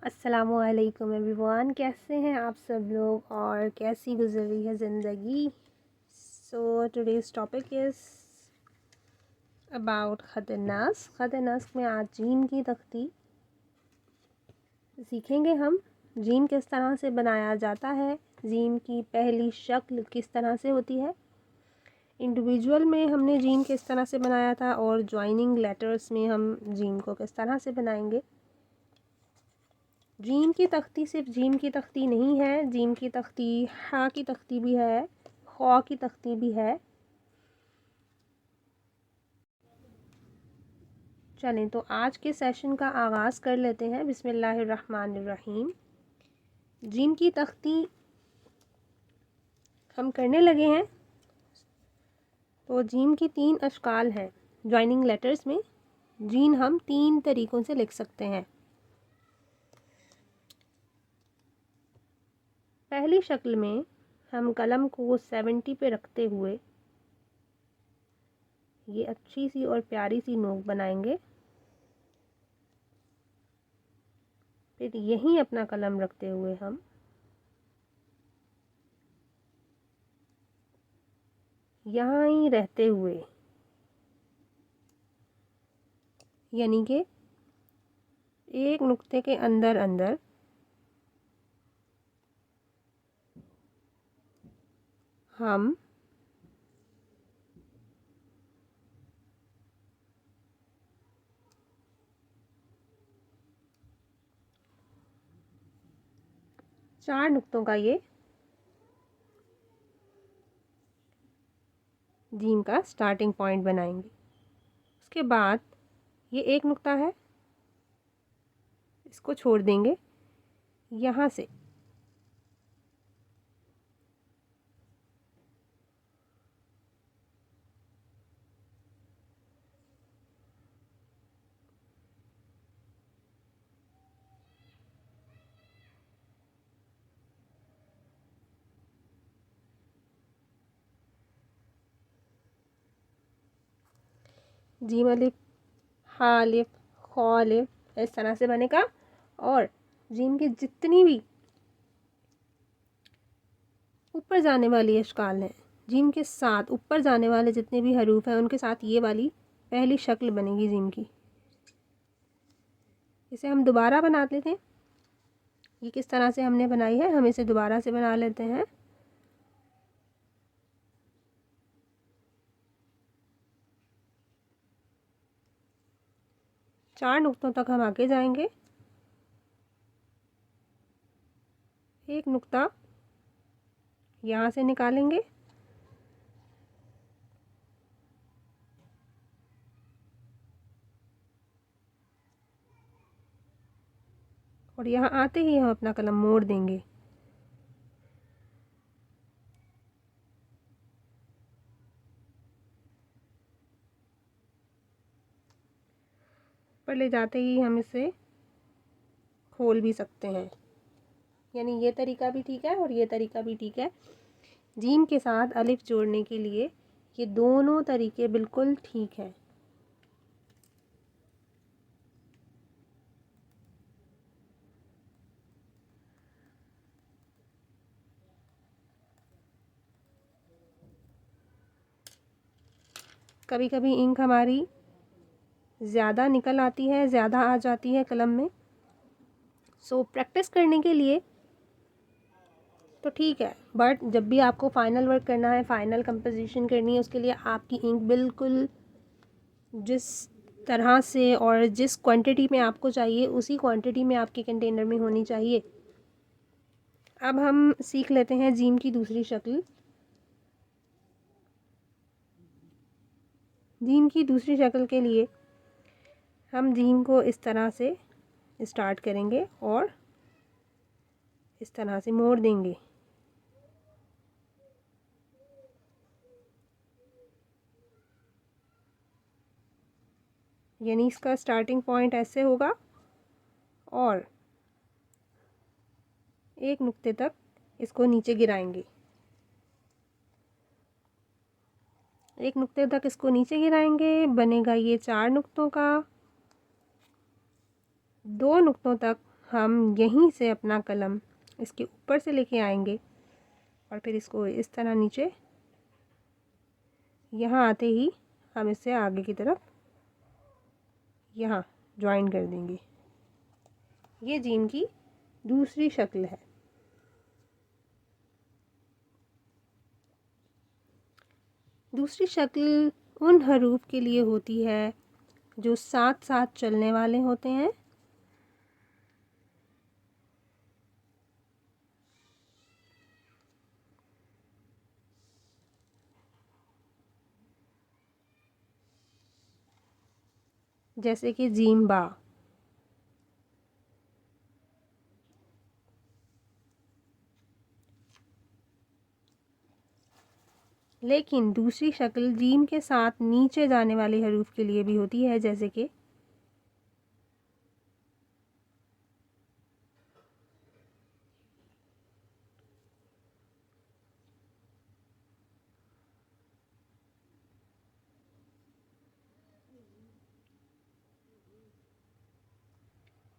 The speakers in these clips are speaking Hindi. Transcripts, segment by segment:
अस्सलामुअलैकुम एवरीवन, कैसे हैं आप सब लोग और कैसी गुजर रही है ज़िंदगी। सो टुडेज़ टॉपिक इज़ अबाउट ख़त नस्ख। ख़त नस्ख में आज जीन की तख्ती सीखेंगे हम। जीन किस तरह से बनाया जाता है, जीन की पहली शक्ल किस तरह से होती है, इंडिविजुअल में हमने जीन किस तरह से बनाया था और ज्वाइनिंग लेटर्स में हम जीन को किस तरह से बनाएंगे। जीन की तख्ती सिर्फ जीन की तख्ती नहीं है, जीन की तख्ती हा की तख्ती भी है, खौ की तख्ती भी है। चलें तो आज के सेशन का आगाज़ कर लेते हैं। बिस्मिल्लाहिर्रहमानिर्रहीम। जीन की तख्ती हम करने लगे हैं। तो जीन की 3 अशकाल हैं। ज्वाइनिंग लेटर्स में जीन हम 3 तरीक़ों से लिख सकते हैं। पहली शक्ल में हम कलम को 70 पे रखते हुए ये अच्छी सी और प्यारी सी नोक बनाएंगे। फिर यहीं अपना कलम रखते हुए हम यहाँ ही रहते हुए, यानी कि एक नुक्ते के अंदर अंदर हम चार नुक्तों का ये जीन का स्टार्टिंग पॉइंट बनाएंगे। उसके बाद ये एक नुक्ता है, इसको छोड़ देंगे। यहाँ से जीम अलिफ, हा अलिफ, खौ अलिफ इस तरह से बनेगा। और जीम की जितनी भी ऊपर जाने वाली अशकाल हैं, जीम के साथ ऊपर जाने वाले जितने भी हरूफ हैं उनके साथ ये वाली पहली शक्ल बनेगी जीम की। इसे हम दोबारा बना लेते हैं। ये किस तरह से हमने बनाई है, हम इसे दोबारा से बना लेते हैं। चार नुक्तों तक हम आगे जाएंगे। एक नुक्ता यहाँ से निकालेंगे और यहाँ आते ही हम अपना कलम मोड़ देंगे। ऊपर ले जाते ही हम इसे खोल भी सकते हैं, यानी ये तरीका भी ठीक है और ये तरीका भी ठीक है। जीम के साथ अलिफ जोड़ने के लिए ये दोनों तरीके बिल्कुल ठीक हैं। कभी कभी इंक हमारी ज़्यादा निकल आती है, ज़्यादा आ जाती है कलम में। सो प्रैक्टिस करने के लिए तो ठीक है, बट जब भी आपको फ़ाइनल वर्क करना है, फ़ाइनल कंपोजिशन करनी है, उसके लिए आपकी इंक बिल्कुल जिस तरह से और जिस क्वांटिटी में आपको चाहिए उसी क्वांटिटी में आपके कंटेनर में होनी चाहिए। अब हम सीख लेते हैं जीम की दूसरी शक्ल। जीम की दूसरी शक्ल के लिए हम जीम को इस तरह से स्टार्ट करेंगे और इस तरह से मोड़ देंगे। यानी इसका स्टार्टिंग पॉइंट ऐसे होगा और एक नुक्ते तक इसको नीचे गिराएंगे। एक नुक्ते तक इसको नीचे गिराएंगे, बनेगा ये 4 नुक्तों का। 2 नुक्तों तक हम यहीं से अपना कलम इसके ऊपर से लेके आएंगे और फिर इसको इस तरह नीचे, यहाँ आते ही हम इसे आगे की तरफ यहाँ ज्वाइन कर देंगे। ये जीम की दूसरी शक्ल है। दूसरी शक्ल उन हरूफ के लिए होती है जो साथ साथ चलने वाले होते हैं। जैसे कि जीम बा। लेकिन दूसरी शक्ल जीम के साथ नीचे जाने वाले हरूफ के लिए भी होती है, जैसे कि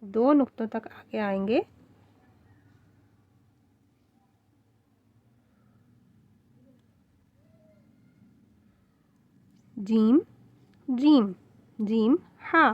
दो नुक्तों तक आगे आएंगे। जीम जीम जीम हा।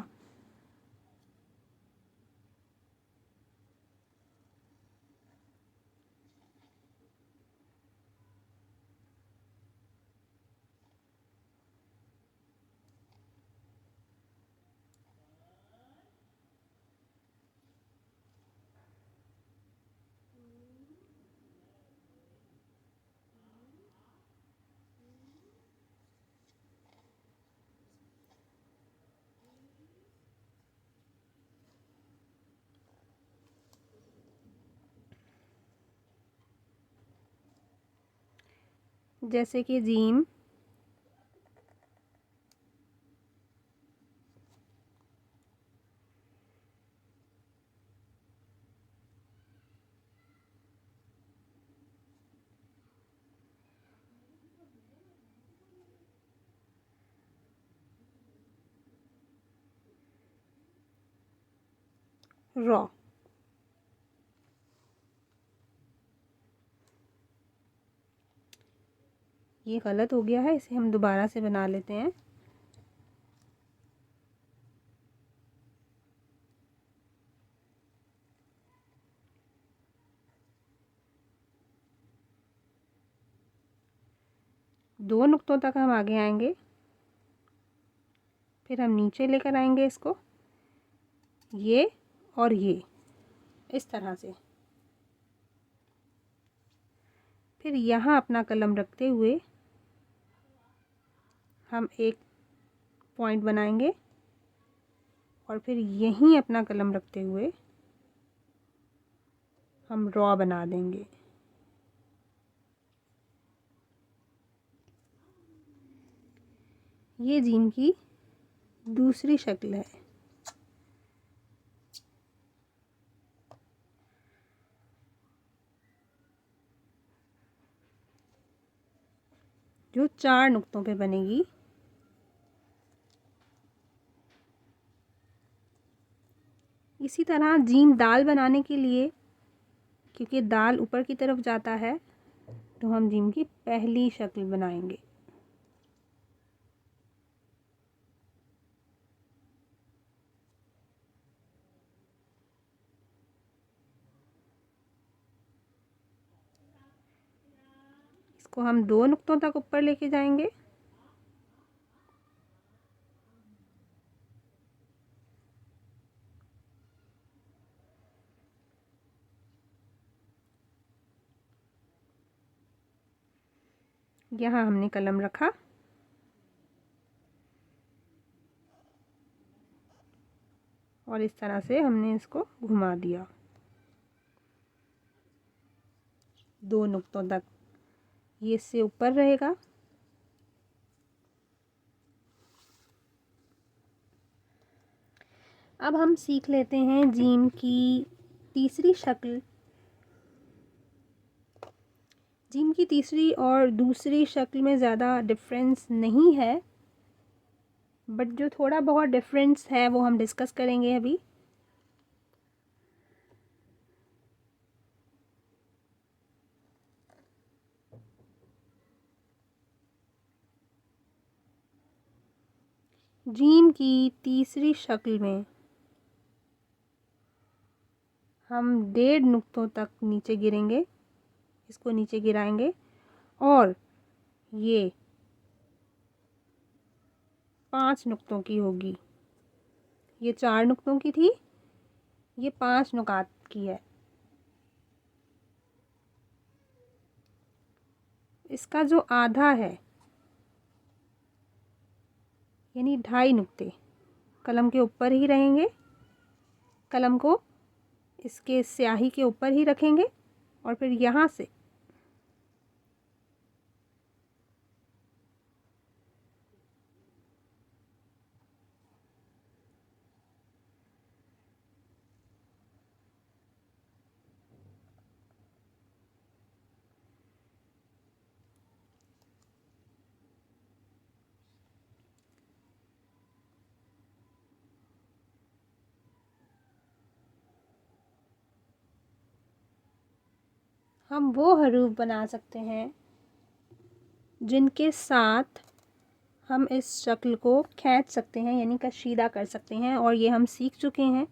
जैसे कि जीम रॉ। ये गलत हो गया है, इसे हम दोबारा से बना लेते हैं। दो नुक्तों तक हम आगे आएंगे, फिर हम नीचे लेकर आएंगे इसको, ये और ये इस तरह से। फिर यहाँ अपना कलम रखते हुए हम एक पॉइंट बनाएंगे और फिर यहीं अपना कलम रखते हुए हम रॉ बना देंगे। ये जीम की दूसरी शक्ल है। जो 4 नुक्तों पे बनेगी। इसी तरह जीम दाल बनाने के लिए, क्योंकि दाल ऊपर की तरफ जाता है, तो हम जीम की पहली शक्ल बनाएंगे। इसको हम 2 नुक्तों तक ऊपर लेके जाएंगे। यहाँ हमने कलम रखा और इस तरह से हमने इसको घुमा दिया 2 नुक्तों तक। ये इससे ऊपर रहेगा। अब हम सीख लेते हैं जीम की तीसरी शक्ल। जीम की तीसरी और दूसरी शक्ल में ज़्यादा डिफरेंस नहीं है, बट जो थोड़ा बहुत डिफरेंस है वो हम डिस्कस करेंगे अभी। जीम की तीसरी शक्ल में हम 1.5 नुक्तों तक नीचे गिरेंगे, इसको नीचे गिराएंगे और ये 5 नुक्तों की होगी। ये 4 नुक्तों की थी, ये 5 नुकात की है। इसका जो आधा है यानी 2.5 नुक्ते कलम के ऊपर ही रहेंगे, कलम को इसके स्याही के ऊपर ही रखेंगे और फिर यहाँ से हम वो हरूफ बना सकते हैं जिनके साथ हम इस शक्ल को खींच सकते हैं, यानी कशीदा कर सकते हैं। और ये हम सीख चुके हैं।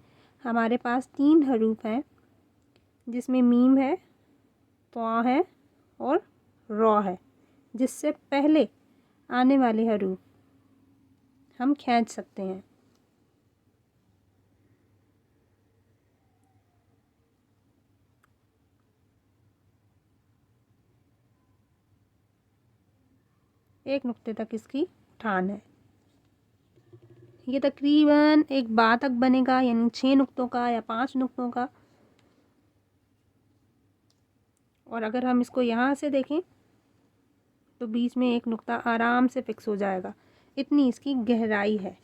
हमारे पास 3 हरूफ हैं जिसमें मीम है, त्वा है और रॉ है, जिससे पहले आने वाले हरूफ हम खींच सकते हैं। एक नुक्ते तक इसकी उठान है। ये तकरीबन एक बा तक बनेगा, यानी 6 नुक्तों का या 5 नुक्तों का। और अगर हम इसको यहाँ से देखें तो बीच में एक नुक्ता आराम से फिक्स हो जाएगा, इतनी इसकी गहराई है।